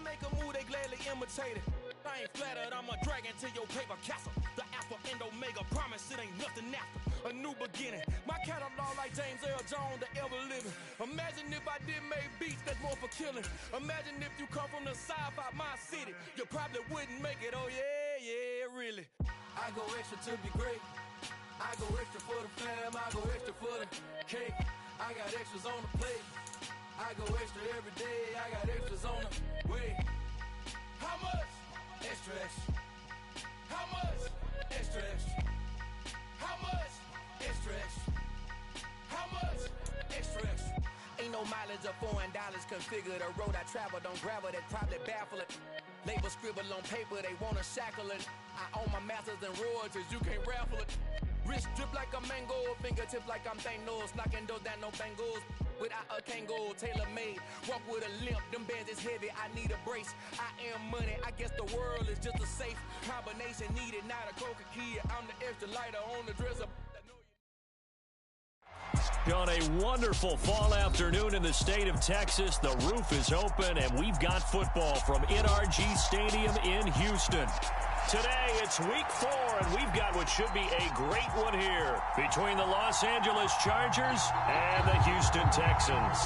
make a move, they gladly imitate it. I ain't flattered, I'm a dragon to your paper castle. The alpha and omega, promise it ain't nothing after. A new beginning, my catalog like James Earl Jones, the ever living. Imagine if I did make beats, that's more for killing. Imagine if you come from the south out my city, you probably wouldn't make it, oh yeah, really. I go extra to be great. I go extra for the fam, I go extra for the cake. I got extras on the plate. I go extra every day, I got extras on the way. How much? Extra, extra. How much? Extra, extra. How much? Extra, extra. How much? Extra, extra. Ain't no mileage of $4 configure the road I travel. Don't gravel, that probably baffle it. Label scribble on paper, they wanna shackle it. I own my masters and royalties, you can't raffle it. Wrist drip like a mango, fingertips like I'm Thanos. Knocking those down, no bangles. Without a Kango, tailor-made. Walk with a limp, them bands is heavy, I need a brace. I am money, I guess the world is just a safe combination needed, not a coca key. I'm the extra lighter on the dresser. On a wonderful fall afternoon in the state of Texas, the roof is open, and we've got football from NRG Stadium in Houston. Today, it's week 4, and we've got what should be a great one here between the Los Angeles Chargers and the Houston Texans.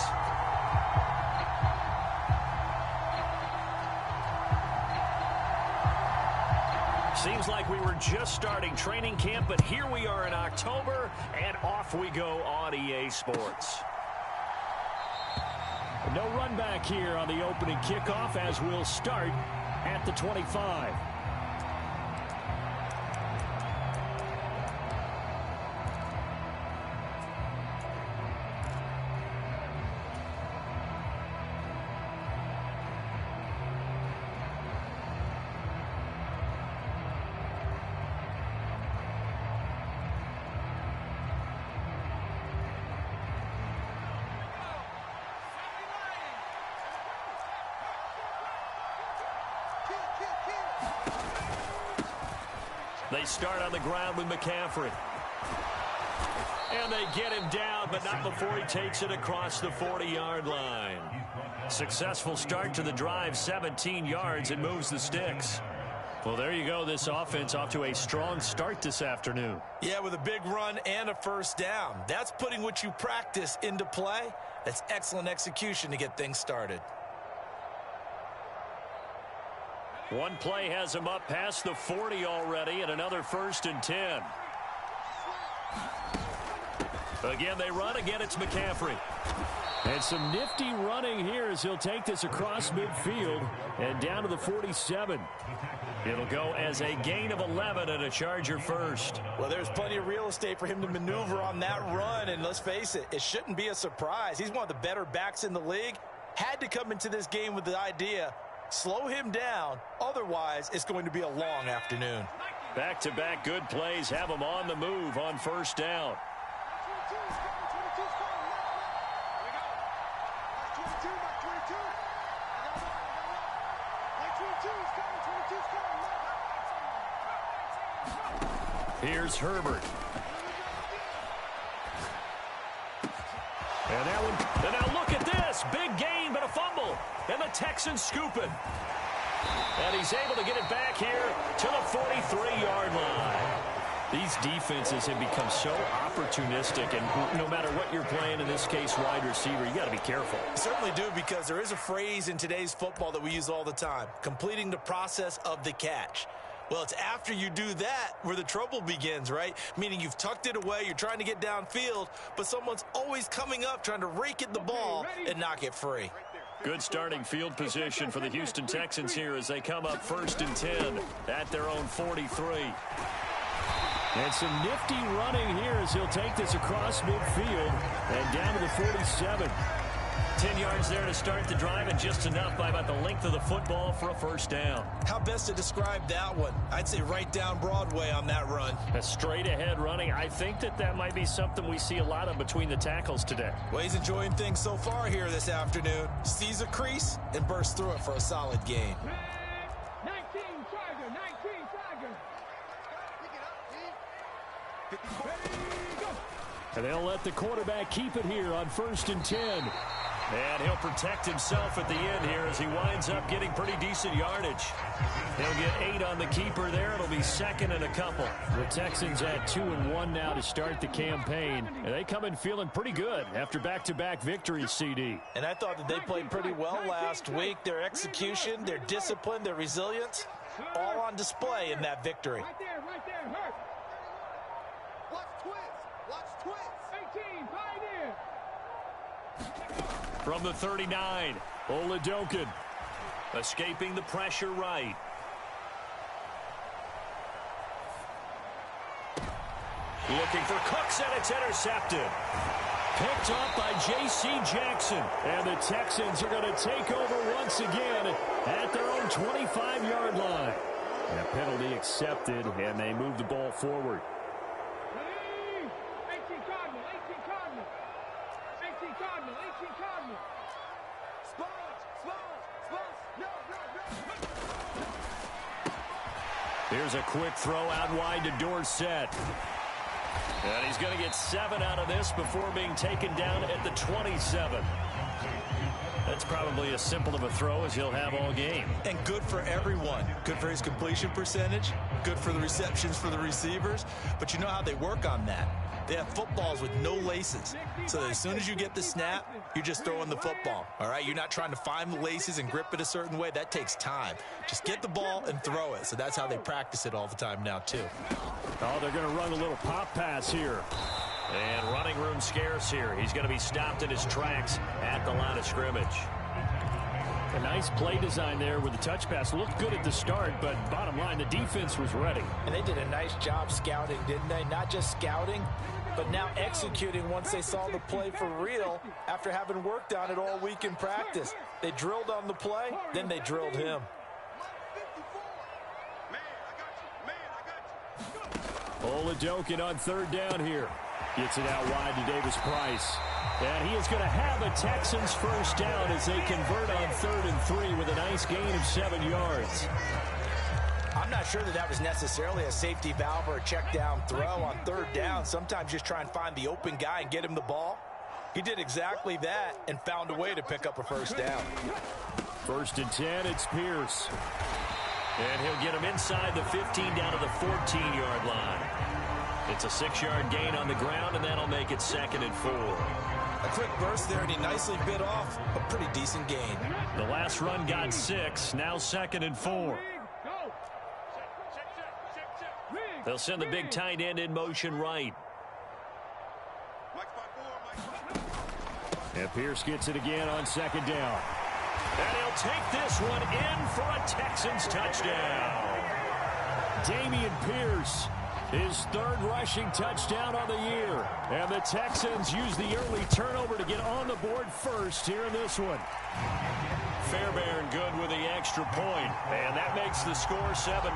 Seems like we were just starting training camp, but here we are in October, and off we go on EA Sports. No run back here on the opening kickoff as we'll start at the 25. They start on the ground with McCaffrey. And they get him down, but not before he takes it across the 40-yard line. Successful start to the drive, 17 yards, and moves the sticks. Well, there you go. This offense off to a strong start this afternoon. Yeah, with a big run and a first down. That's putting what you practice into play. That's excellent execution to get things started. One play has him up past the 40 already, and another 1st and 10. Again, they run. Again, it's McCaffrey. And some nifty running here as he'll take this across midfield and down to the 47. It'll go as a gain of 11 and a Charger first. Well, there's plenty of real estate for him to maneuver on that run, and let's face it, it shouldn't be a surprise. He's one of the better backs in the league. Had to come into this game with the idea, slow him down, otherwise it's going to be a long afternoon. Back-to-back good plays have him on the move on first down. Here's Herbert. And that one, and now look at this. Big gain, but a fumble. And the Texans scoop it. And he's able to get it back here to the 43-yard line. These defenses have become so opportunistic, and no matter what you're playing, in this case, wide receiver, you got to be careful. You certainly do, because there is a phrase in today's football that we use all the time, completing the process of the catch. Well, it's after you do that where the trouble begins, right? Meaning you've tucked it away, you're trying to get downfield, but someone's always coming up trying to rake at the ball and knock it free. Good starting field position for the Houston Texans here as they come up 1st and 10 at their own 43. And some nifty running here as he'll take this across midfield and down to the 47. 10 yards there to start the drive, and just enough by about the length of the football for a first down. How best to describe that one? I'd say right down Broadway on that run. A straight ahead running. I think that might be something we see a lot of between the tackles today. Well, he's enjoying things so far here this afternoon. Sees a crease and bursts through it for a solid gain. 19 Charger, 19 Charger. And they'll let the quarterback keep it here on 1st and 10. And he'll protect himself at the end here as he winds up getting pretty decent yardage. He'll get 8 on the keeper there. It'll be second and a couple. The Texans at 2-1 now to start the campaign. And they come in feeling pretty good after back-to-back victories, CD. And I thought that they played pretty well last week. Their execution, their discipline, their resilience, all on display in that victory. Right there, hurt. Watch twist. 18, pioneer. From the 39, Oladokin escaping the pressure right. Looking for Cooks, and it's intercepted. Picked off by J.C. Jackson. And the Texans are going to take over once again at their own 25-yard line. And a penalty accepted, and they move the ball forward. 18 Cardinal. 18 Cardinal. Here's a quick throw out wide to Dorsett. And he's going to get 7 out of this before being taken down at the 27. That's probably as simple of a throw as he'll have all game. And good for everyone. Good for his completion percentage. Good for the receptions for the receivers. But you know how they work on that. They have footballs with no laces. So that as soon as you get the snap, you're just throwing the football. All right? You're not trying to find the laces and grip it a certain way. That takes time. Just get the ball and throw it. So that's how they practice it all the time now, too. Oh, they're going to run a little pop pass here. And running room scarce here. He's going to be stopped in his tracks at the line of scrimmage. A nice play design there with the touch pass. Looked good at the start, but bottom line, the defense was ready. And they did a nice job scouting, didn't they? Not just scouting, but now executing once they saw the play for real after having worked on it all week in practice. They drilled on the play, then they drilled him. Oladokin on third down here. Gets it out wide to Davis Price. And he is going to have a Texans first down as they convert on 3rd and 3 with a nice gain of 7 yards. I'm not sure that was necessarily a safety valve or a check down throw on 3rd down. Sometimes just try and find the open guy and get him the ball. He did exactly that and found a way to pick up a first down. 1st and 10, it's Pierce. And he'll get him inside the 15 down to the 14-yard line. It's a 6-yard gain on the ground, and that'll make it 2nd and 4. A quick burst there, and he nicely bit off a pretty decent gain. The last run got 6, now 2nd and 4. They'll send the big tight end in motion right. And Pierce gets it again on 2nd down. And he'll take this one in for a Texans touchdown. Dameon Pierce, his 3rd rushing touchdown on the year. And the Texans use the early turnover to get on the board first here in this one. Fairbairn good with the extra point. And that makes the score 7-0.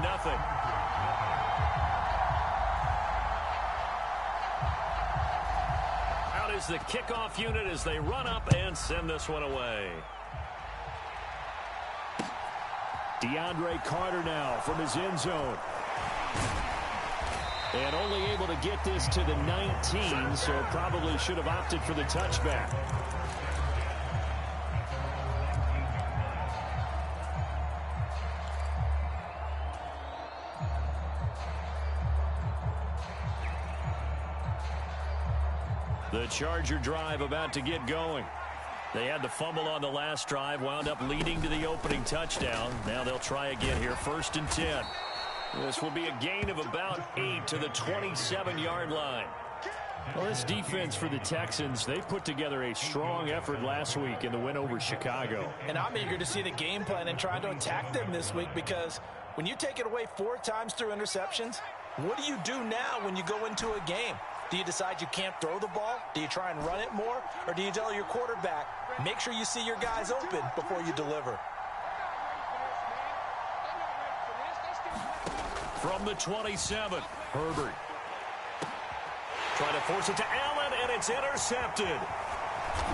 Out is the kickoff unit as they run up and send this one away. DeAndre Carter now from his end zone. And only able to get this to the 19, so probably should have opted for the touchback. The Charger drive about to get going. They had the fumble on the last drive, wound up leading to the opening touchdown. Now they'll try again here, 1st and 10. This will be a gain of about 8 to the 27-yard line. Well, this defense for the Texans, they put together a strong effort last week in the win over Chicago. And I'm eager to see the game plan and try to attack them this week, because when you take it away 4 times through interceptions, what do you do now when you go into a game? Do you decide you can't throw the ball? Do you try and run it more? Or do you tell your quarterback, make sure you see your guys open before you deliver? From the 27, Herbert. Trying to force it to Allen, and it's intercepted.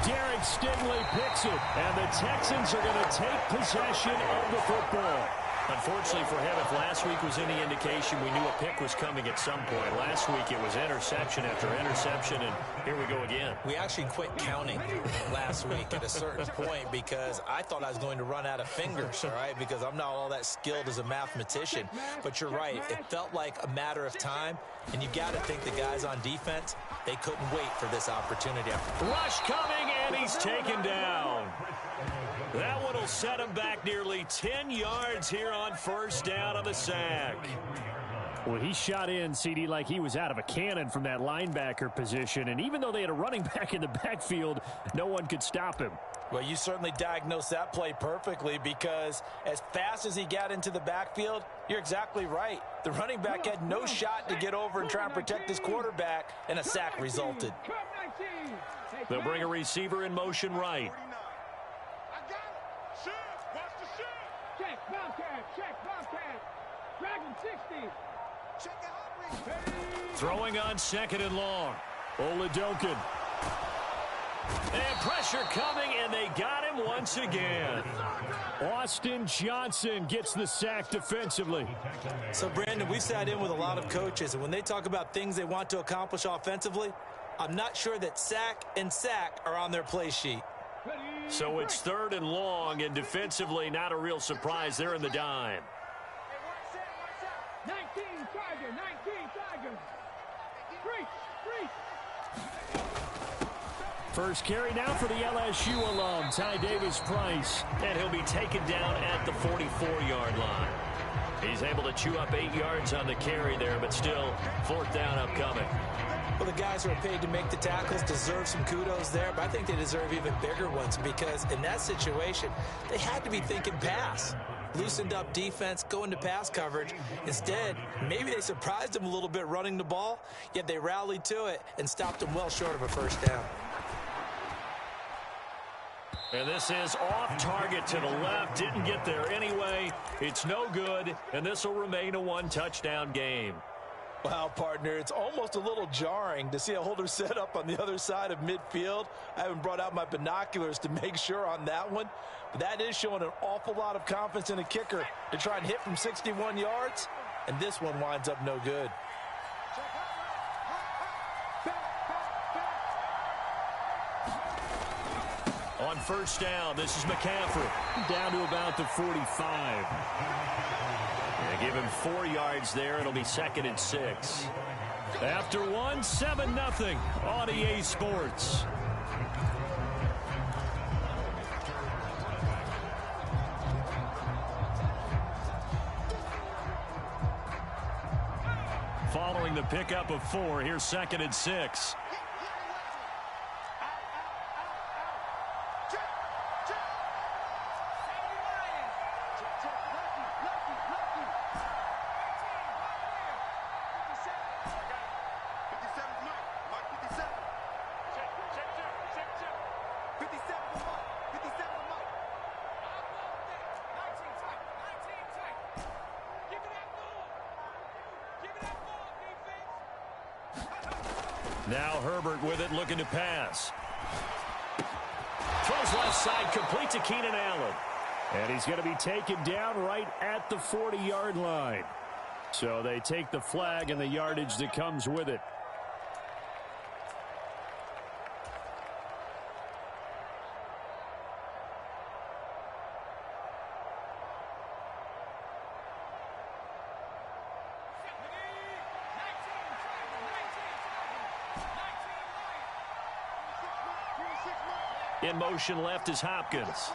Derek Stingley picks it, and the Texans are going to take possession of the football. Unfortunately for him, if last week was any indication, we knew a pick was coming at some point. Last week it was interception after interception, and here we go again. We actually quit counting last week at a certain point because I thought I was going to run out of fingers, all right, because I'm not all that skilled as a mathematician. But you're right. It felt like a matter of time, and you got to think the guys on defense, they couldn't wait for this opportunity. Rush coming, and he's taken down. That one will set him back nearly 10 yards here on first down on the sack. Well, he shot in, CD, like he was out of a cannon from that linebacker position. And even though they had a running back in the backfield, no one could stop him. Well, you certainly diagnosed that play perfectly because as fast as he got into the backfield, you're exactly right. The running back had no shot to get over and try and protect his quarterback, and a sack resulted. They'll bring a receiver in motion right. Check, Bobcat, check, Bobcat. Dragon 60. Throwing on second and long. Oladokin. And pressure coming, and they got him once again. Austin Johnson gets the sack defensively. So, Brandon, we've sat in with a lot of coaches, and when they talk about things they want to accomplish offensively, I'm not sure that sack and sack are on their play sheet. So it's third and long, and defensively not a real surprise. They're in the dime. 19 Tiger, 19 Tiger. Breach. First carry now for the LSU alum, Ty Davis-Price. And he'll be taken down at the 44-yard line. He's able to chew up 8 yards on the carry there, but still fourth down upcoming. Well, the guys who are paid to make the tackles deserve some kudos there, but I think they deserve even bigger ones because in that situation, they had to be thinking pass. Loosened up defense, go into pass coverage. Instead, maybe they surprised him a little bit running the ball, yet they rallied to it and stopped him well short of a first down. And this is off target to the left. Didn't get there anyway. It's no good, and this will remain a one-touchdown game. Wow, partner, it's almost a little jarring to see a holder set up on the other side of midfield. I haven't brought out my binoculars to make sure on that one, but that is showing an awful lot of confidence in a kicker to try and hit from 61 yards, and this one winds up no good. On first down, this is McCaffrey. Down to about the 45. They give him 4 yards there. It'll be 2nd and 6. After one, 7-0 on EA Sports. Following the pickup of 4, here's 2nd and 6. Now Herbert with it, looking to pass. Throws left side, complete to Keenan Allen. And he's going to be taken down right at the 40-yard line. So they take the flag and the yardage that comes with it. In motion left is Hopkins.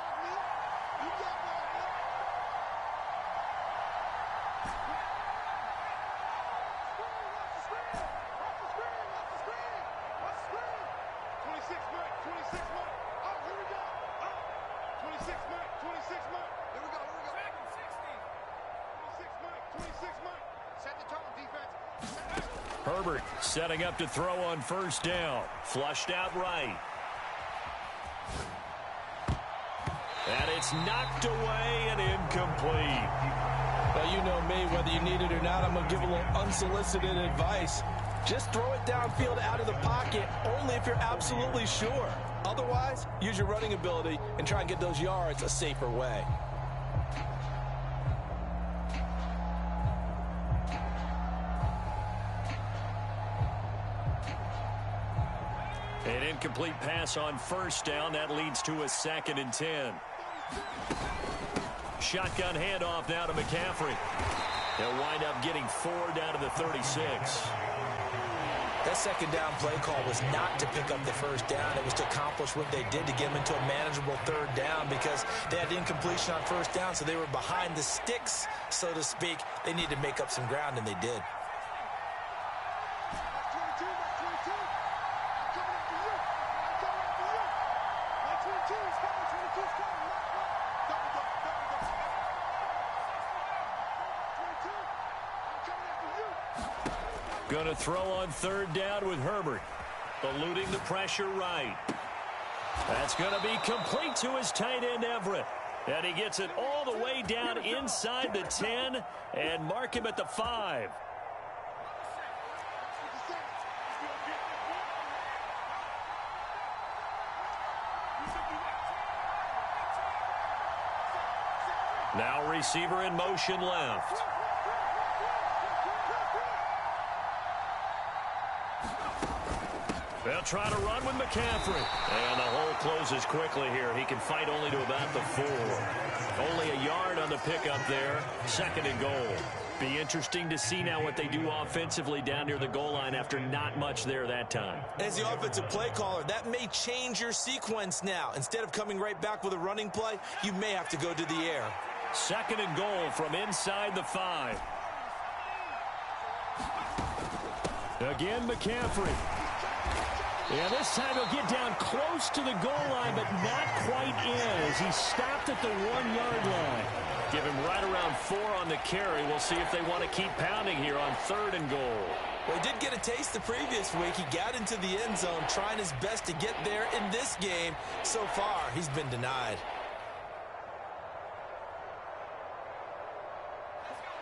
Herbert setting up to throw on first down. Flushed out right. And it's knocked away and incomplete. Well, you know me, whether you need it or not, I'm going to give a little unsolicited advice. Just throw it downfield out of the pocket only if you're absolutely sure. Otherwise, use your running. running ability and try and get those yards a safer way. An incomplete pass on first down. That leads to a 2nd and 10. Shotgun handoff now to McCaffrey. They'll wind up getting 4 down to the 36. That second down play call was not to pick up the first down. It was to accomplish what they did to get them into a manageable 3rd down because they had incompletion on first down, so they were behind the sticks, so to speak. They needed to make up some ground, and they did. Going to throw on 3rd down with Herbert. Eluding the pressure right. That's going to be complete to his tight end, Everett. And he gets it all the way down inside the 10 and mark him at the 5. Now receiver in motion left. They'll try to run with McCaffrey. And the hole closes quickly here. He can fight only to about the 4. Only a yard on the pickup there. 2nd and goal. Be interesting to see now what they do offensively down near the goal line after not much there that time. As the offensive play caller, that may change your sequence now. Instead of coming right back with a running play, you may have to go to the air. 2nd and goal from inside the 5. Again, McCaffrey. Yeah, this time he'll get down close to the goal line, but not quite in as he stopped at the 1-yard line. Give him right around 4 on the carry. We'll see if they want to keep pounding here on 3rd and goal. Well, he did get a taste the previous week. He got into the end zone, trying his best to get there in this game. So far, he's been denied.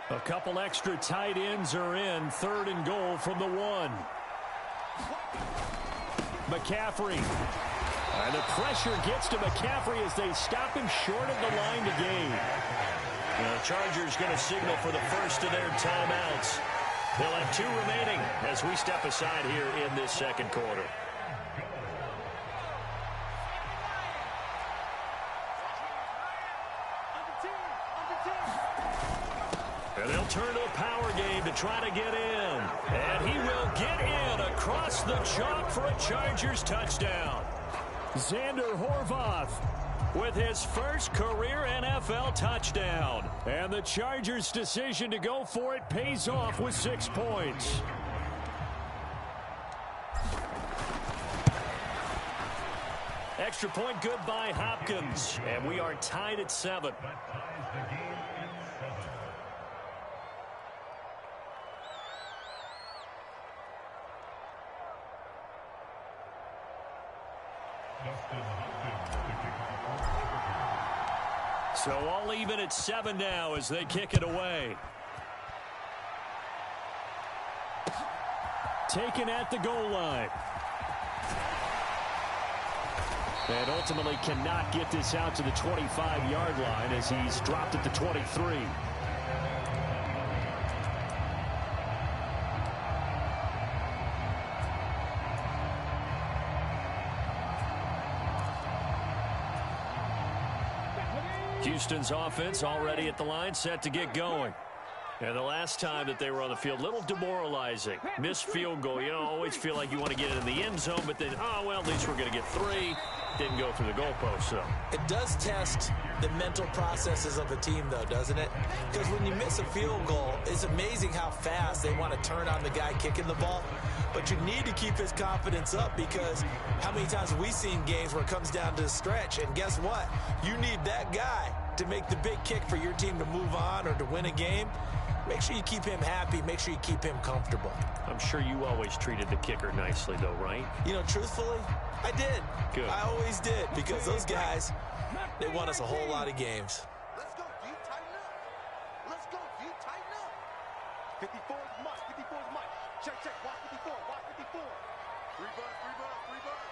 A couple extra tight ends are in. 3rd and goal from the 1. McCaffrey. And the pressure gets to McCaffrey as they stop him short of the line to gain. The Chargers going to signal for the first of their timeouts. They'll have 2 remaining as we step aside here in this 2nd quarter. And they'll turn to a power game to try to get in. And he will get in across the chalk for a Chargers touchdown. Xander Horvath with his first career NFL touchdown. And the Chargers' decision to go for it pays off with 6 points. Extra point good by Hopkins. And we are tied at 7. So all even at 7 now as they kick it away. Taken at the goal line. And ultimately cannot get this out to the 25-yard line as he's dropped at the 23. Houston's offense already at the line, set to get going. And the last time that they were on the field, a little demoralizing. Missed field goal. You know, always feel like you want to get it in the end zone, but then, oh, well, at least we're going to get 3. Didn't go through the goalpost, so. It does test the mental processes of a team, though, doesn't it? Because when you miss a field goal, it's amazing how fast they want to turn on the guy kicking the ball. But you need to keep his confidence up because how many times have we seen games where it comes down to the stretch? And guess what? You need that guy to make the big kick for your team to move on or to win a game. Make sure you keep him happy. Make sure you keep him comfortable. I'm sure you always treated the kicker nicely, though, right? You know, truthfully, I did. Good. I always did because those guys, they won us a whole lot of games. Let's go, D. Tighten up. Let's go, D. Tighten up. 54 is Mike. 54 is Mike. Check, check. Watch 54. Watch 54. 3 bucks, 3 bucks, 3 bucks.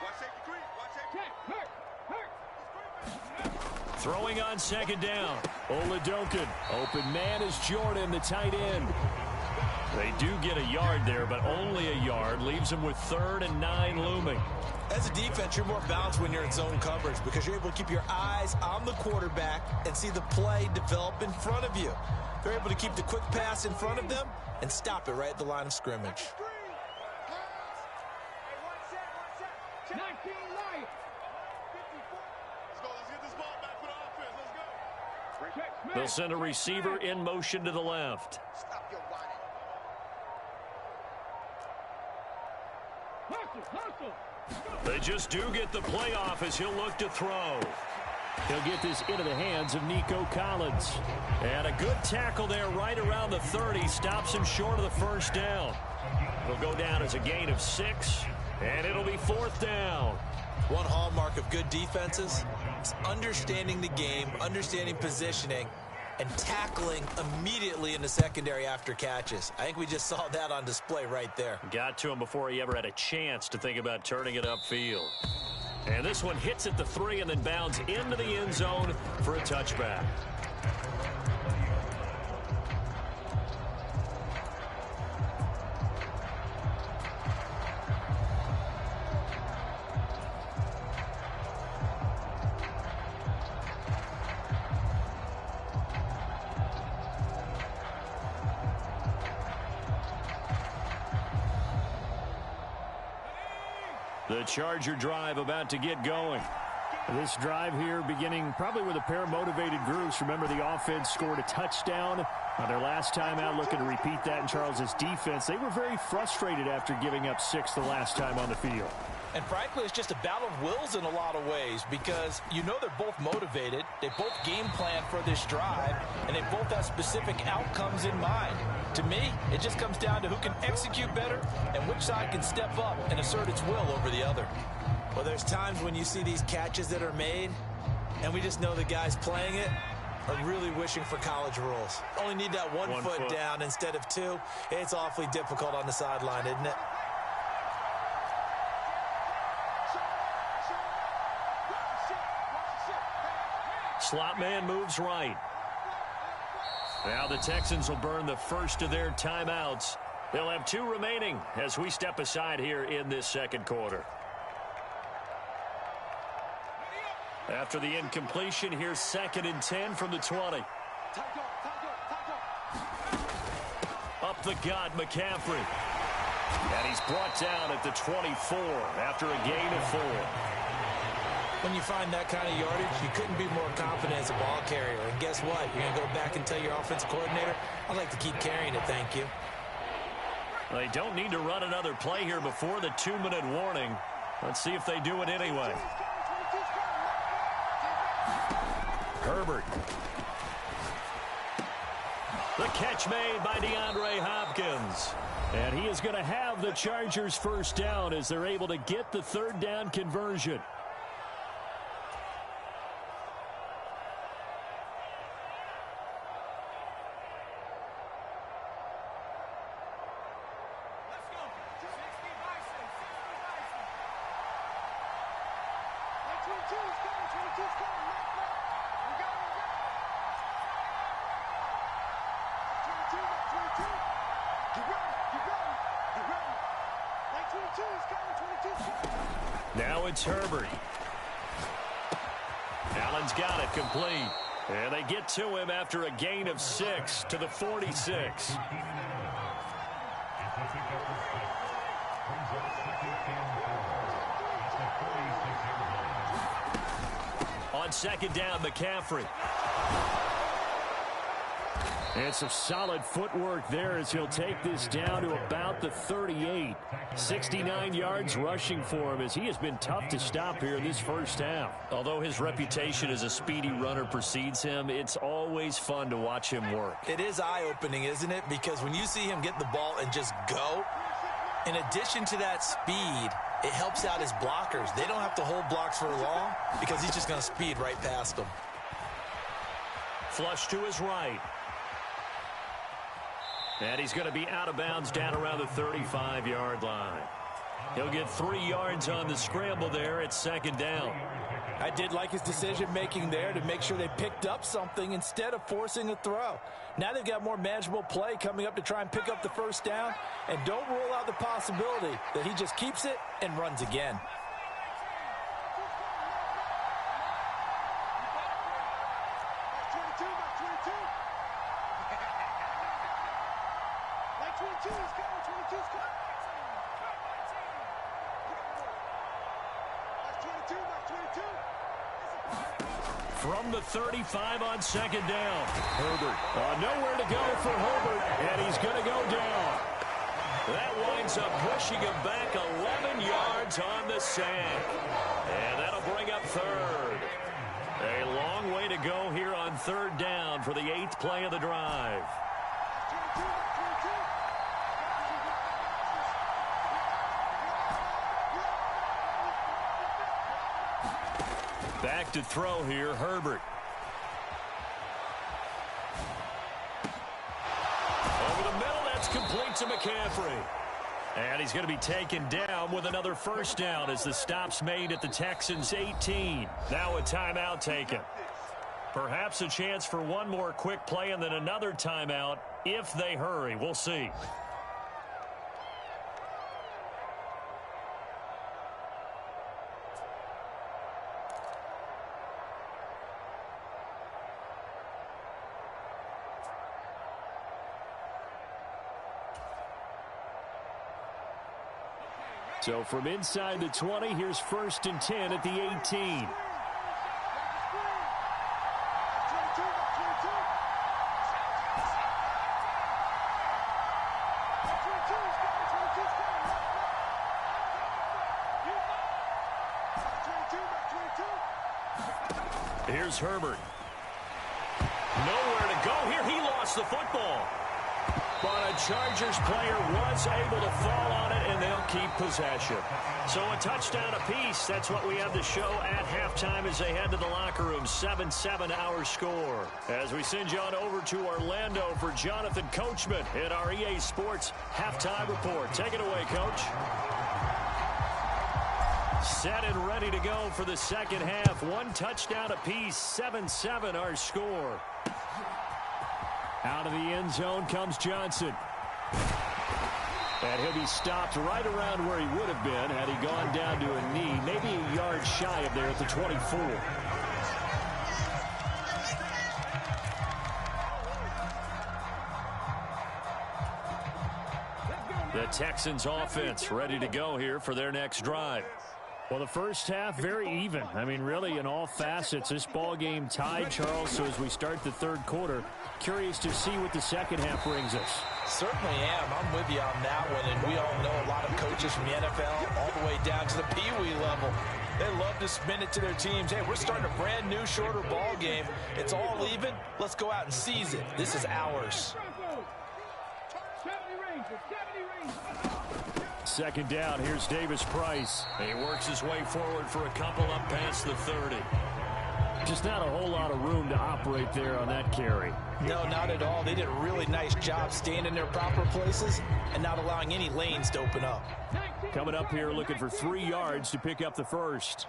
Watch safety green. Watch safety. Check. Hurt. Hurt. Throwing on second down. Oladokun. Open man is Jordan, the tight end. They do get a yard there, but only a yard. Leaves them with 3rd and 9 looming. As a defense, you're more balanced when you're in zone coverage because you're able to keep your eyes on the quarterback and see the play develop in front of you. They're able to keep the quick pass in front of them and stop it right at the line of scrimmage. 19 light. Let's go. Let's get this ball back for the offense. Let's go. Check smash. They'll send a receiver in motion to the left. Stop your whining. Hustle. They just do get the playoff as he'll look to throw. He'll get this into the hands of Nico Collins. And a good tackle there right around the 30. Stops him short of the first down. It'll go down as a gain of 6, and it'll be 4th down. One hallmark of good defenses is understanding the game, understanding positioning, and tackling immediately in the secondary after catches. I think we just saw that on display right there. Got to him before he ever had a chance to think about turning it upfield. And this one hits at the 3 and then bounds into the end zone for a touchback. The Charger drive about to get going. This drive here beginning probably with a pair of motivated groups. Remember, the offense scored a touchdown on their last time out, looking to repeat that in Charles's defense. They were very frustrated after giving up 6 the last time on the field. And frankly, it's just a battle of wills in a lot of ways because you know they're both motivated. They both game plan for this drive, and they both have specific outcomes in mind. To me, it just comes down to who can execute better and which side can step up and assert its will over the other. Well, there's times when you see these catches that are made, and we just know the guys playing it are really wishing for college rules. Only need that one foot down instead of 2. It's awfully difficult on the sideline, isn't it? Slot man moves right. Now the Texans will burn the first of their timeouts. They'll have 2 remaining as we step aside here in this second quarter. After the incompletion, here's 2nd and 10 from the 20. Up the gut, McCaffrey. And he's brought down at the 24 after a gain of 4. When you find that kind of yardage, you couldn't be more confident as a ball carrier. And guess what? You're going to go back and tell your offensive coordinator, I'd like to keep carrying it, thank you. They don't need to run another play here before the 2-minute warning. Let's see if they do it anyway. Herbert. The catch made by DeAndre Hopkins. And he is going to have the Chargers first down as they're able to get the 3rd down conversion. Now it's Herbert. Allen's got it complete. And they get to him after a gain of 6 to the 46. On 2nd down, McCaffrey. And some solid footwork there as he'll take this down to about the 38. 69 yards rushing for him as he has been tough to stop here in this first half. Although his reputation as a speedy runner precedes him, it's always fun to watch him work. It is eye-opening, isn't it? Because when you see him get the ball and just go, in addition to that speed, it helps out his blockers. They don't have to hold blocks for long because he's just going to speed right past them. Flush to his right. And he's going to be out of bounds down around the 35-yard line. He'll get 3 yards on the scramble there at second down. I did like his decision-making there to make sure they picked up something instead of forcing a throw. Now they've got more manageable play coming up to try and pick up the first down, and don't rule out the possibility that he just keeps it and runs again. From the 35 on second down. Herbert. Nowhere to go for Herbert, and he's going to go down. That winds up pushing him back 11 yards on the sack. And that'll bring up third. A long way to go here on third down for the 8th play of the drive. Back to throw here, Herbert. Over the middle, that's complete to McCaffrey. And he's going to be taken down with another first down as the stop's made at the Texans' 18. Now a timeout taken. Perhaps a chance for one more quick play and then another timeout if they hurry. We'll see. So from inside the 20, here's 1st and 10 at the 18. Here's Herbert. Nowhere to go here. He lost the football. But a Chargers player was able to fall on it, and they'll keep possession. So a touchdown apiece. That's what we have to show at halftime as they head to the locker room. 7-7 our score. As we send you on over to Orlando for Jonathan Coachman in our EA Sports halftime report. Take it away, Coach. Set and ready to go for the second half. 1 touchdown apiece. 7-7 our score. Out of the end zone comes Johnson. And he'll be stopped right around where he would have been had he gone down to a knee, maybe a yard shy of there at the 24. The Texans offense ready to go here for their next drive. Well, the first half, very even. I mean, really, in all facets, this ball game tied, Charles. So as we start the third quarter, curious to see what the second half brings us. Certainly am. I'm with you on that one. And we all know a lot of coaches from the NFL all the way down to the Pee-wee level. They love to spin it to their teams. Hey, we're starting a brand new, shorter ball game. It's all even. Let's go out and seize it. This is ours. Second down, here's Davis Price. He works his way forward for a couple up past the 30. Just not a whole lot of room to operate there on that carry. No, not at all. They did a really nice job staying in their proper places and not allowing any lanes to open up. Coming up here looking for 3 yards to pick up the first.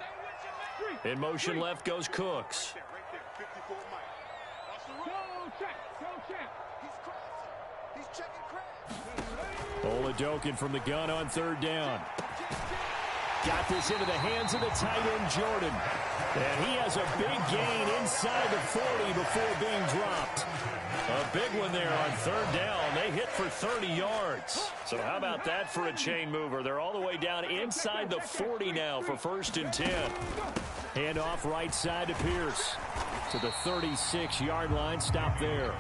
In motion left goes Cooks. Oladokin from the gun on third down. Got this into the hands of the tight end, Jordan. And he has a big gain inside the 40 before being dropped. A big one there on third down. They hit for 30 yards. So how about that for a chain mover? They're all the way down inside the 40 now for 1st and 10. Hand off right side to Pierce. To the 36-yard line. Stop there.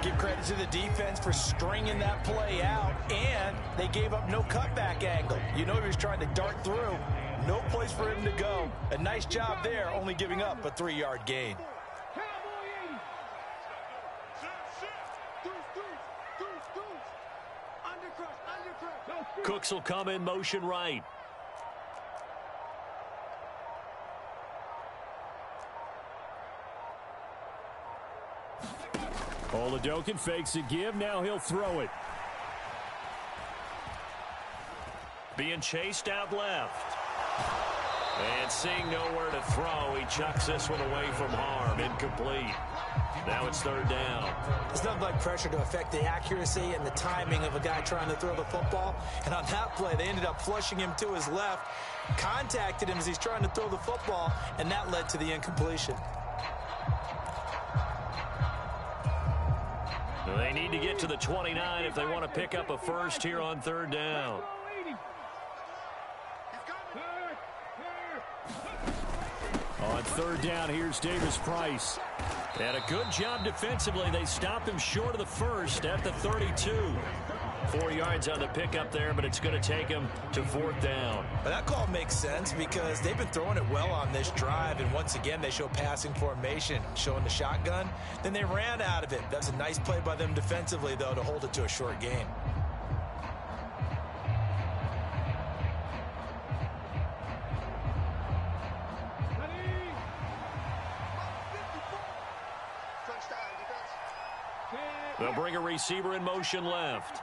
Give credit to the defense for stringing that play out, and they gave up no cutback angle. You know he was trying to dart through. No place for him to go. A nice job there, only giving up a 3-yard gain. Cooks will come in motion right. Oladokin fakes a give. Now he'll throw it. being chased out left. And seeing nowhere to throw, he chucks this one away from harm. Incomplete. Now it's third down. There's nothing like pressure to affect the accuracy and the timing of a guy trying to throw the football. And on that play, they ended up flushing him to his left, contacted him as he's trying to throw the football, and that led to the incompletion. They need to get to the 29 if they want to pick up a first here on third down. On third down, here's Davis-Price. And a good job defensively. They stopped him short of the first at the 32. 4 yards on the pickup there, but it's going to take him to fourth down. But that call makes sense because they've been throwing it well on this drive, and once again, they show passing formation, showing the shotgun. Then they ran out of it. That's a nice play by them defensively, though, to hold it to a short game. They'll bring a receiver in motion left.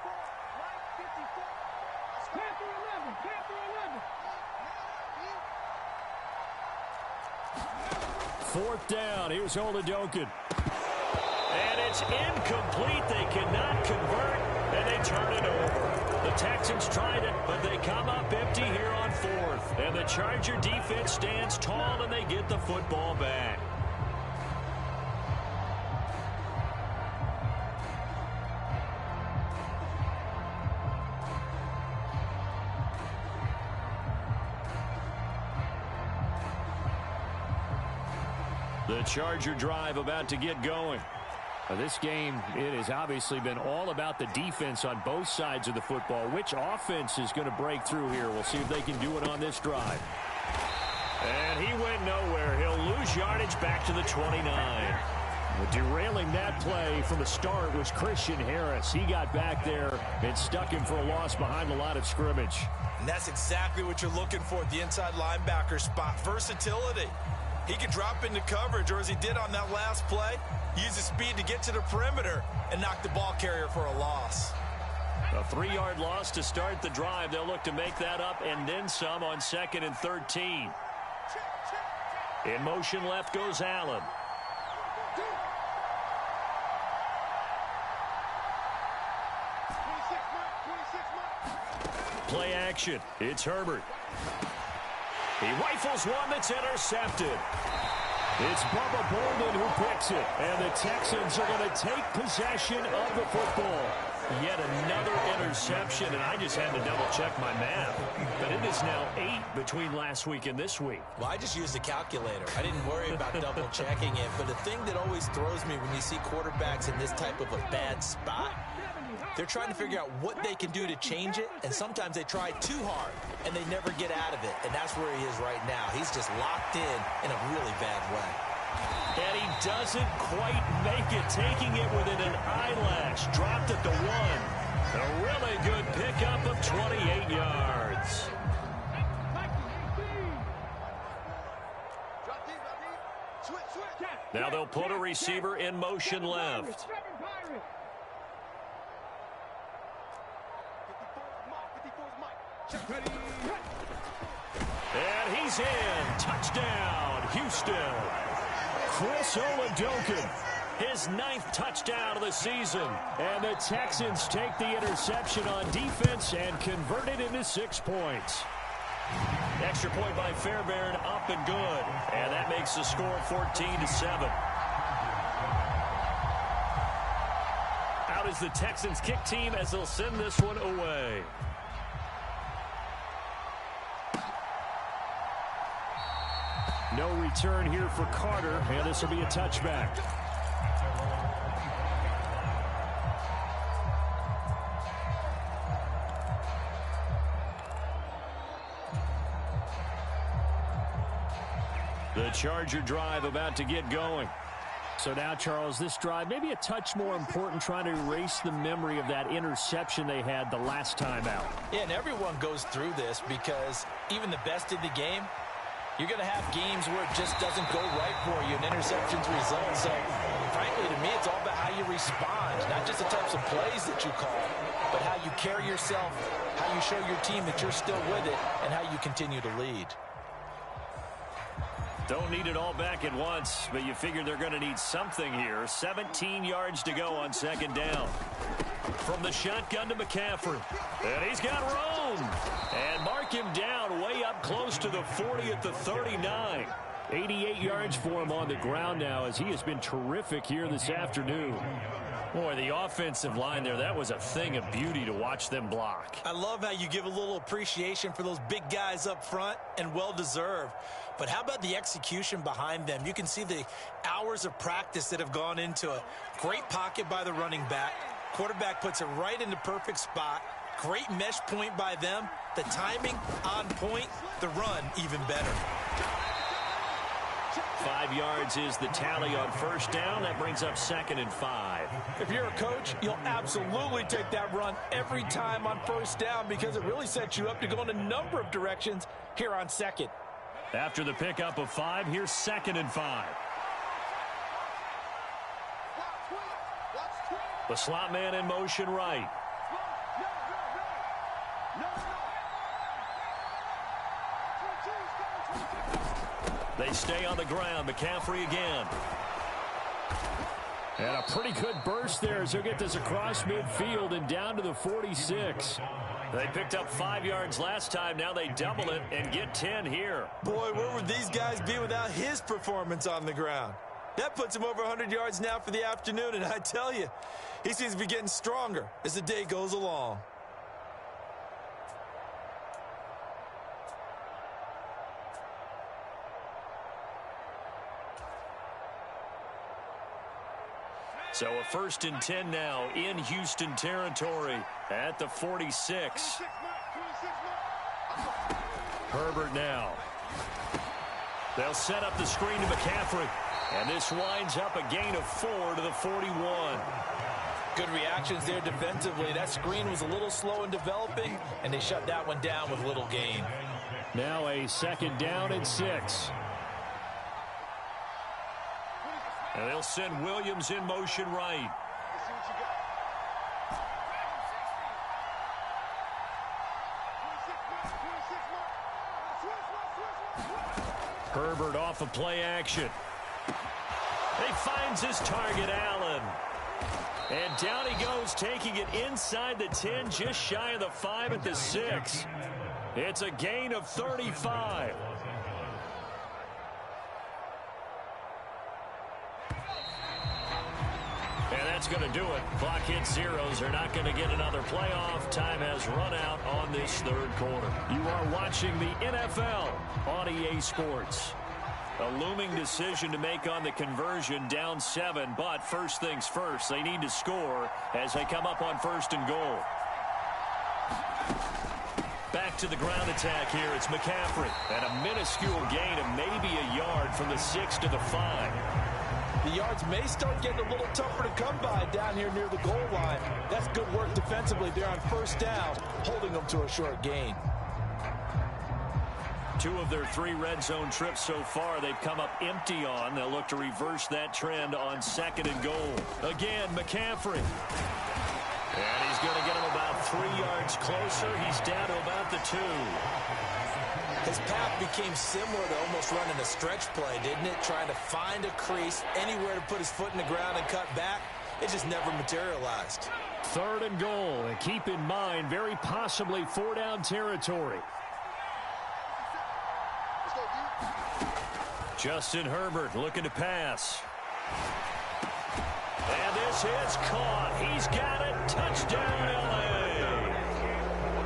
Fourth down. Here's Oladokun. And it's incomplete. They cannot convert, and they turn it over. The Texans tried it, but they come up empty here on fourth. And the Charger defense stands tall, and they get the football back. The Charger drive about to get going. This game, it has obviously been all about the defense on both sides of the football. Which offense is going to break through here? We'll see if they can do it on this drive. And he went nowhere. He'll lose yardage back to the 29. Derailing that play from the start was Christian Harris. He got back there and stuck him for a loss behind the line of scrimmage. And that's exactly what you're looking for at the inside linebacker spot. Versatility. He could drop into coverage, or as he did on that last play, use his speed to get to the perimeter and knock the ball carrier for a loss. A 3-yard loss to start the drive. They'll look to make that up and then some on 2nd and 13. In motion left goes Allen. Play action. It's Herbert. He rifles one that's intercepted. It's Bubba Bolden who picks it. And the Texans are going to take possession of the football. Yet another interception, and I just had to double-check my math. But it is now 8 between last week and this week. Well, I just used a calculator. I didn't worry about double-checking it. But the thing that always throws me when you see quarterbacks in this type of a bad spot, they're trying to figure out what they can do to change it, and sometimes they try too hard, and they never get out of it. And that's where he is right now. He's just locked in a really bad way. And he doesn't quite make it, taking it within an eyelash. Dropped at the 1. A really good pickup of 28 yards. Now they'll put a receiver in motion left. And he's in. Touchdown, Houston. Chris Oladokun. His 9th touchdown of the season. And the Texans take the interception on defense and convert it into 6 points. Extra point by Fairbairn, up and good. And that makes the score 14-7. Out is the Texans kick team as they'll send this one away. No return here for Carter, and this will be a touchback. The Charger drive about to get going. So now, Charles, this drive maybe a touch more important, trying to erase the memory of that interception they had the last time out. Yeah, and everyone goes through this because even the best in the game, you're going to have games where it just doesn't go right for you, and interceptions result. So, frankly, to me, it's all about how you respond, not just the types of plays that you call. but how you carry yourself, how you show your team that you're still with it, and how you continue to lead. Don't need it all back at once, but you figure they're going to need something here. 17 yards to go on second down. From the shotgun to McCaffrey. And he's got room. And mark him down way up close to the 40 at the 39. 88 yards for him on the ground now as he has been terrific here this afternoon. Boy, the offensive line there, that was a thing of beauty to watch them block. I love how you give a little appreciation for those big guys up front, and well-deserved. But how about the execution behind them? You can see the hours of practice that have gone into it. Great pocket by the running back. Quarterback puts it right in the perfect spot. Great mesh point by them. The timing on point. The run even better. 5 yards is the tally on first down. That brings up 2nd and 5. If you're a coach, you'll absolutely take that run every time on first down because it really sets you up to go in a number of directions here on second. After the pickup of 5, here's 2nd and 5. The slot man in motion right. They stay on the ground. McCaffrey again. And a pretty good burst there as he'll get this across midfield and down to the 46. They picked up 5 yards last time. Now they double it and get 10 here. Boy, where would these guys be without his performance on the ground? That puts him over 100 yards now for the afternoon, and I tell you, he seems to be getting stronger as the day goes along. So a 1st and 10 now in Houston territory at the 46. Herbert now. They'll set up the screen to McCaffrey. And this winds up a gain of 4 to the 41. Good reactions there defensively. That screen was a little slow in developing, and they shut that one down with little gain. Now a 2nd down and 6. And they'll send Williams in motion right. Herbert off of play action. He finds his target, Allen. And down he goes, taking it inside the 10, just shy of the 5 at the 6. It's a gain of 35. And that's going to do it. Clock hits zeros. They're not going to get another playoff. Time has run out on this 3rd quarter. You are watching the NFL on EA Sports. A looming decision to make on the conversion, down 7. But first things first, they need to score as they come up on 1st and goal. Back to the ground attack here. It's McCaffrey. And a minuscule gain of maybe a yard from the 6 to the 5. The yards may start getting a little tougher to come by down here near the goal line. That's good work defensively there on 1st down, holding them to a short gain. 2 of their 3 red zone trips so far they've come up empty on. They'll look to reverse that trend on 2nd and goal. Again, McCaffrey. And he's going to get him about 3 yards closer. He's down to about the 2. His path became similar to almost running a stretch play, didn't it? Trying to find a crease, anywhere to put his foot in the ground and cut back. It just never materialized. 3rd and goal. And keep in mind, very possibly 4-down territory. Justin Herbert looking to pass. And this is caught. He's got it. Touchdown, L.A.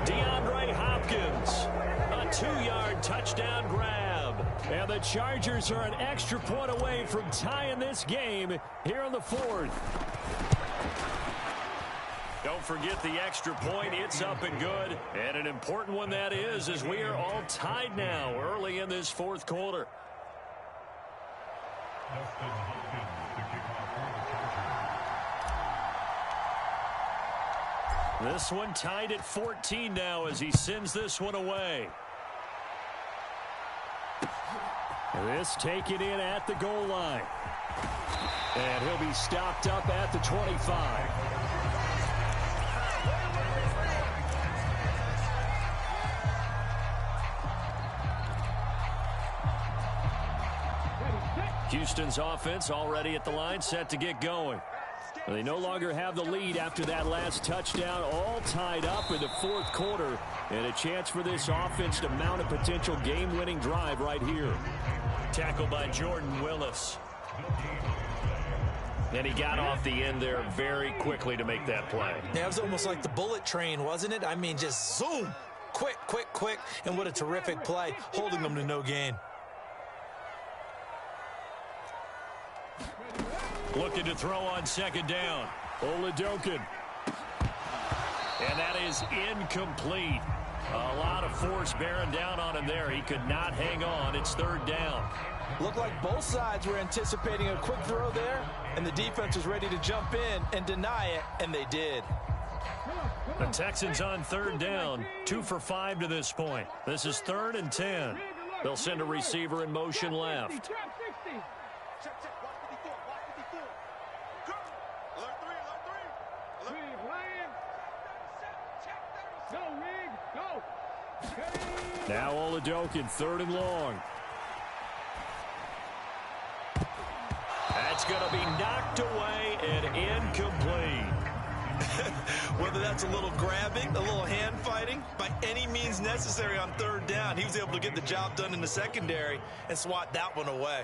DeAndre Hopkins. A 2-yard touchdown grab. And the Chargers are an extra point away from tying this game here in the 4th. Don't forget the extra point. It's up and good. And an important one that is, as we are all tied now early in this 4th quarter. This one tied at 14 now as he sends this one away. This taken in at the goal line. And he'll be stopped up at the 25. Houston's offense already at the line, set to get going. They no longer have the lead after that last touchdown, all tied up in the fourth quarter, and a chance for this offense to mount a potential game-winning drive right here. Tackled by Jordan Willis. And he got off the end there very quickly to make that play. Yeah, it was almost like the bullet train, wasn't it? I mean, just zoom. Quick, quick, quick. And what a terrific play, holding them to no gain. Looking to throw on second down. Oladokin. And that is incomplete. A lot of force bearing down on him there. He could not hang on. It's third down. Looked like both sides were anticipating a quick throw there, and the defense was ready to jump in and deny it, and they did. The Texans on third down, 2 for 5 to this point. This is 3rd and 10. They'll send a receiver in motion left. Now Oladokin, 3rd and long. That's going to be knocked away and incomplete. Whether that's a little grabbing, a little hand fighting, by any means necessary on third down, he was able to get the job done in the secondary and swat that one away.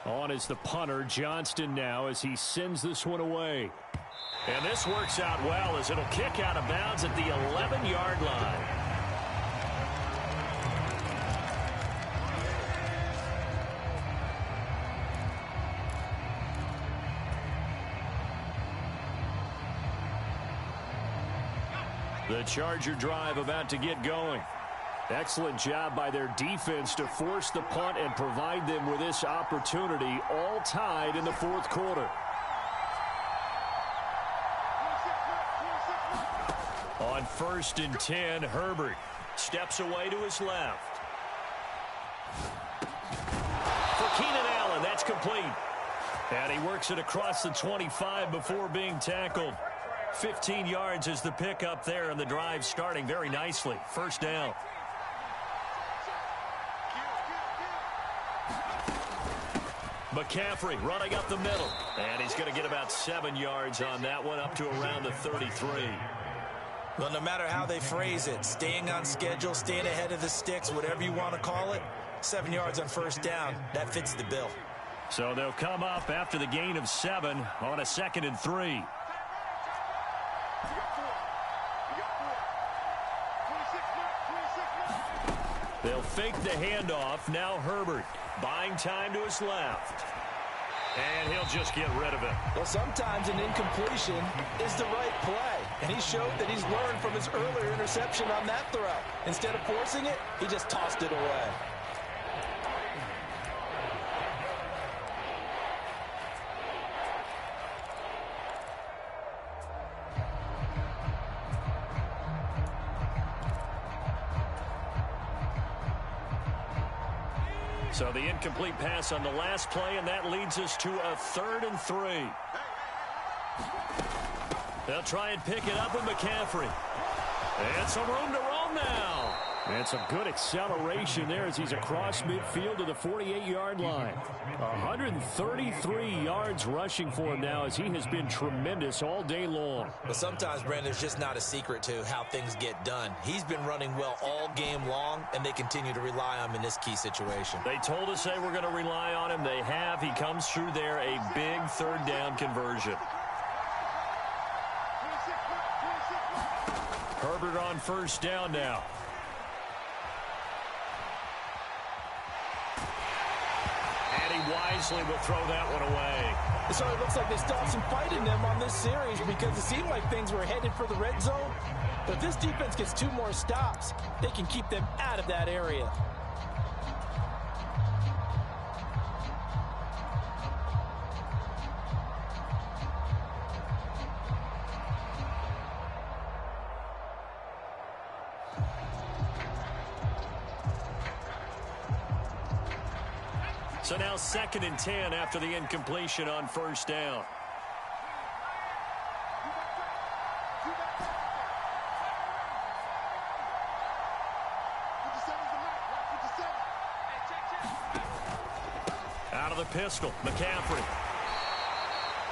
On is the punter, Johnston, now as he sends this one away. And this works out well as it'll kick out of bounds at the 11-yard line. The Charger drive about to get going. Excellent job by their defense to force the punt and provide them with this opportunity, all tied in the fourth quarter. On 1st and 10, Herbert steps away to his left. For Keenan Allen, that's complete. And he works it across the 25 before being tackled. 15 yards is the pickup there, and the drive starting very nicely. First down. McCaffrey running up the middle. And he's going to get about 7 yards on that one, up to around the 33. Well, no matter how they phrase it, staying on schedule, staying ahead of the sticks, whatever you want to call it, 7 yards on first down, that fits the bill. So they'll come up after the gain of 7 on a 2nd and 3. They'll fake the handoff. Now Herbert buying time to his left. And he'll just get rid of it. Well, sometimes an incompletion is the right play. And he showed that he's learned from his earlier interception on that throw. Instead of forcing it, he just tossed it away. So the incomplete pass on the last play, and that leads us to a 3rd and 3. They'll try and pick it up with McCaffrey. And some room to roam now. And some good acceleration there as he's across midfield to the 48-yard line. 133 yards rushing for him now as he has been tremendous all day long. But sometimes, Brandon, there's just not a secret to how things get done. He's been running well all game long, and they continue to rely on him in this key situation. They told us they were going to rely on him. They have. He comes through there, a big 3rd down conversion. Herbert on first down now. And he wisely will throw that one away. So it looks like they still have some fight in them on this series because it seemed like things were headed for the red zone. But if this defense gets 2 more stops, they can keep them out of that area. So now 2nd and 10 after the incompletion on first down. pistol. McCaffrey.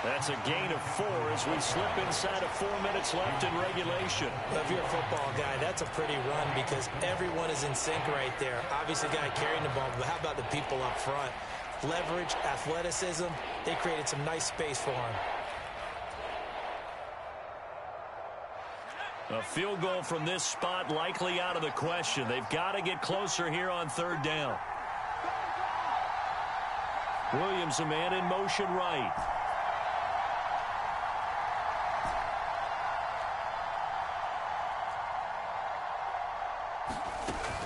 That's a gain of 4 as we slip inside of 4 minutes left in regulation. If you're a football guy, that's a pretty run because everyone is in sync right there. Obviously, the guy carrying the ball, but how about the people up front? Leverage, athleticism, they created some nice space for him. A field goal from this spot likely out of the question. They've got to get closer here on 3rd down. Williams, a man in motion right.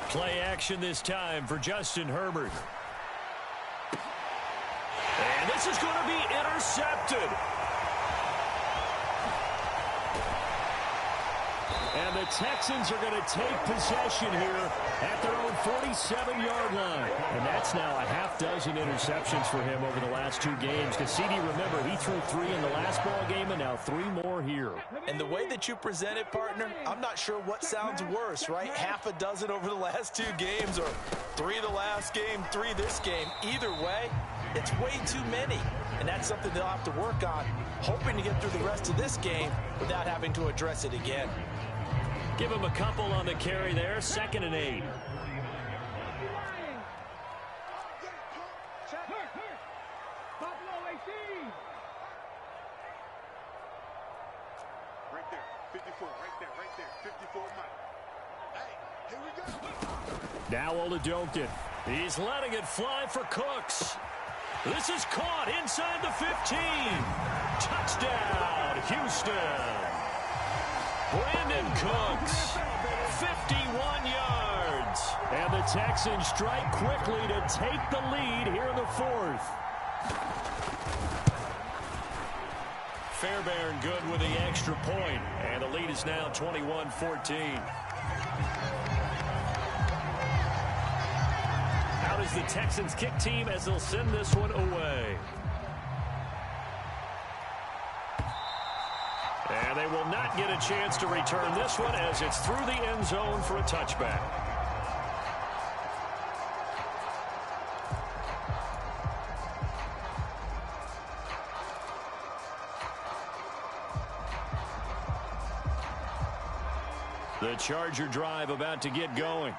Play action this time for Justin Herbert. And this is going to be intercepted. And the Texans are going to take possession here at their own 47-yard line. And that's now a half dozen interceptions for him over the last 2 games. Because CD, remember, he threw 3 in the last ball game and now 3 more here. And the way that you present it, partner, I'm not sure what sounds worse, right? Half a dozen over the last 2 games or 3 the last game, 3 this game. Either way, it's way too many. And that's something they'll have to work on, hoping to get through the rest of this game without having to address it again. Give him a couple on the carry there. 2nd and 8. Right there, 54, right there, 54 Mike. Hey, here we go. Now Oladokun. He's letting it fly for Cooks. This is caught inside the 15. Touchdown, Houston. Brandon Cooks, 51 yards. And the Texans strike quickly to take the lead here in the 4th. Fairbairn good with the extra point. And the lead is now 21-14. Out is the Texans kick team as they'll send this one away. And they will not get a chance to return this one as it's through the end zone for a touchback. The Charger drive about to get going.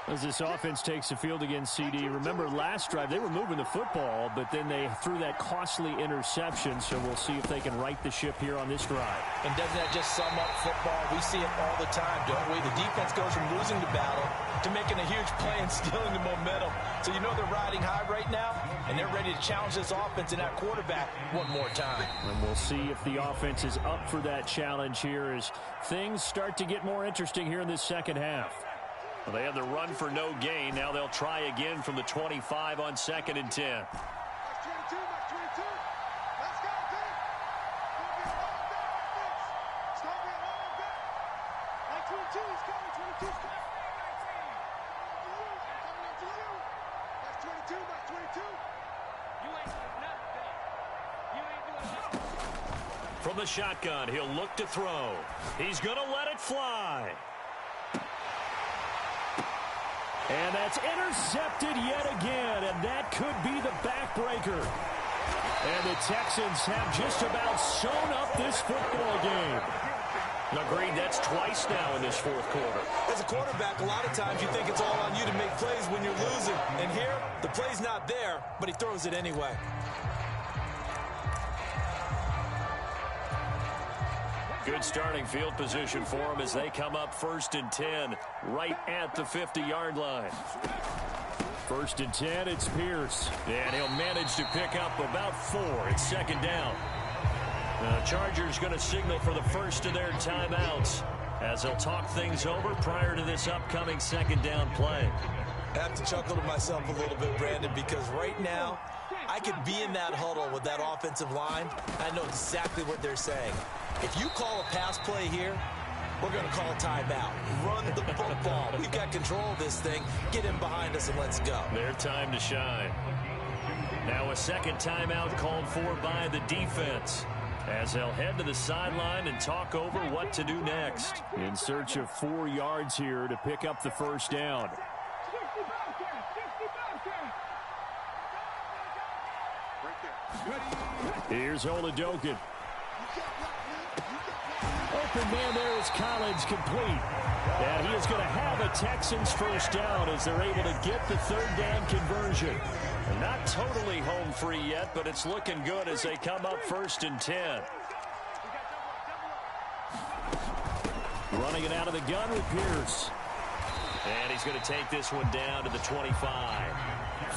As this offense takes the field against CD. Remember, last drive, they were moving the football, but then they threw that costly interception, so we'll see if they can right the ship here on this drive. And doesn't that just sum up football? We see it all the time, don't we? The defense goes from losing the battle to making a huge play and stealing the momentum. So you know they're riding high right now, and they're ready to challenge this offense and that quarterback one more time. And we'll see if the offense is up for that challenge here as things start to get more interesting here in this second half. Well, they had the run for no gain. Now they'll try again from the 25 on 2nd and 10. That's 22, that's 22. Let's go, team. It's going to be a long day. Like 22, he's coming. 22's coming. Coming up to you. That's 22, that's 22. You ain't doing nothing. You ain't doing nothing. From the shotgun, he'll look to throw. He's going to let it fly. And that's intercepted yet again, and that could be the backbreaker. And the Texans have just about sewn up this football game. Agreed, that's twice now in this 4th quarter. As a quarterback, a lot of times you think it's all on you to make plays when you're losing. And here, the play's not there, but he throws it anyway. Good starting field position for them as they come up 1st and 10 right at the 50-yard line. 1st and 10, it's Pierce. And he'll manage to pick up about 4. It's 2nd down. The Chargers going to signal for the first of their timeouts as they'll talk things over prior to this upcoming 2nd down play. I have to chuckle to myself a little bit, Brandon, because right now I could be in that huddle with that offensive line. I know exactly what they're saying. If you call a pass play here, we're going to call a timeout. Run the football. We've got control of this thing. Get in behind us and let's go. Their time to shine. Now a 2nd timeout called for by the defense as they'll head to the sideline and talk over what to do next. In search of 4 yards here to pick up the 1st down. Here's Oladokin. Open man there is Collins, complete. And he is going to have a Texans first down as they're able to get the third down conversion. And not totally home free yet, but it's looking good as they come up 1st and 10. Running it out of the gun with Pierce. And he's going to take this one down to the 25.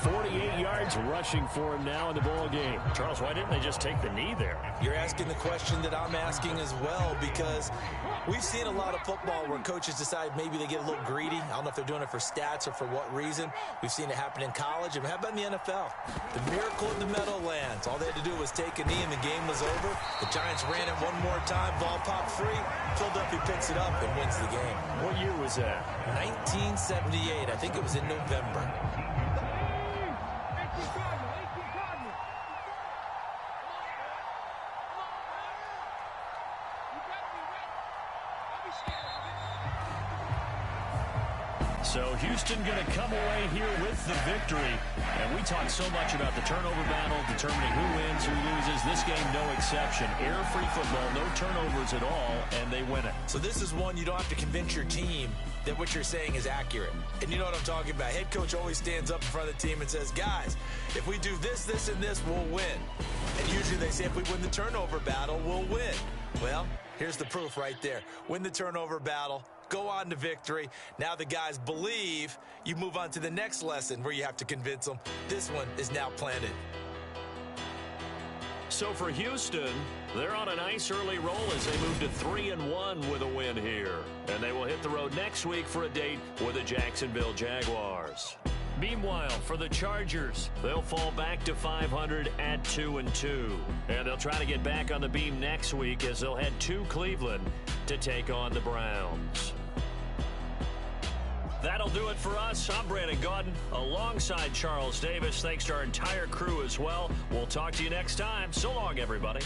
48 yards rushing for him now in the ball game. Charles, why didn't they just take the knee there? You're asking the question that I'm asking as well, because we've seen a lot of football where coaches decide maybe they get a little greedy. I don't know if they're doing it for stats or for what reason. We've seen it happen in college. And how about in the NFL? The miracle of the Meadowlands. All they had to do was take a knee and the game was over. The Giants ran it one more time. Ball popped free. Philadelphia picks it up and wins the game. What year was that? 1978. I think it was in November. So Houston going to come away here with the victory. And we talked so much about the turnover battle, determining who wins, who loses. This game, no exception. Error-free football, no turnovers at all, and they win it. So this is one you don't have to convince your team that what you're saying is accurate. And you know what I'm talking about. Head coach always stands up in front of the team and says, guys, if we do this, this, and this, we'll win. And usually they say if we win the turnover battle, we'll win. Well, here's the proof right there. Win the turnover battle. Go on to victory. Now the guys believe. You move on to the next lesson where you have to convince them. This one is now planted. So for Houston, they're on a nice early roll as they move to 3-1 with a win here. And they will hit the road next week for a date with the Jacksonville Jaguars. Meanwhile, for the Chargers, they'll fall back to 500 at 2-2. And they'll try to get back on the beam next week as they'll head to Cleveland to take on the Browns. That'll do it for us. I'm Brandon Gaudin alongside Charles Davis. Thanks to our entire crew as well. We'll talk to you next time. So long, everybody.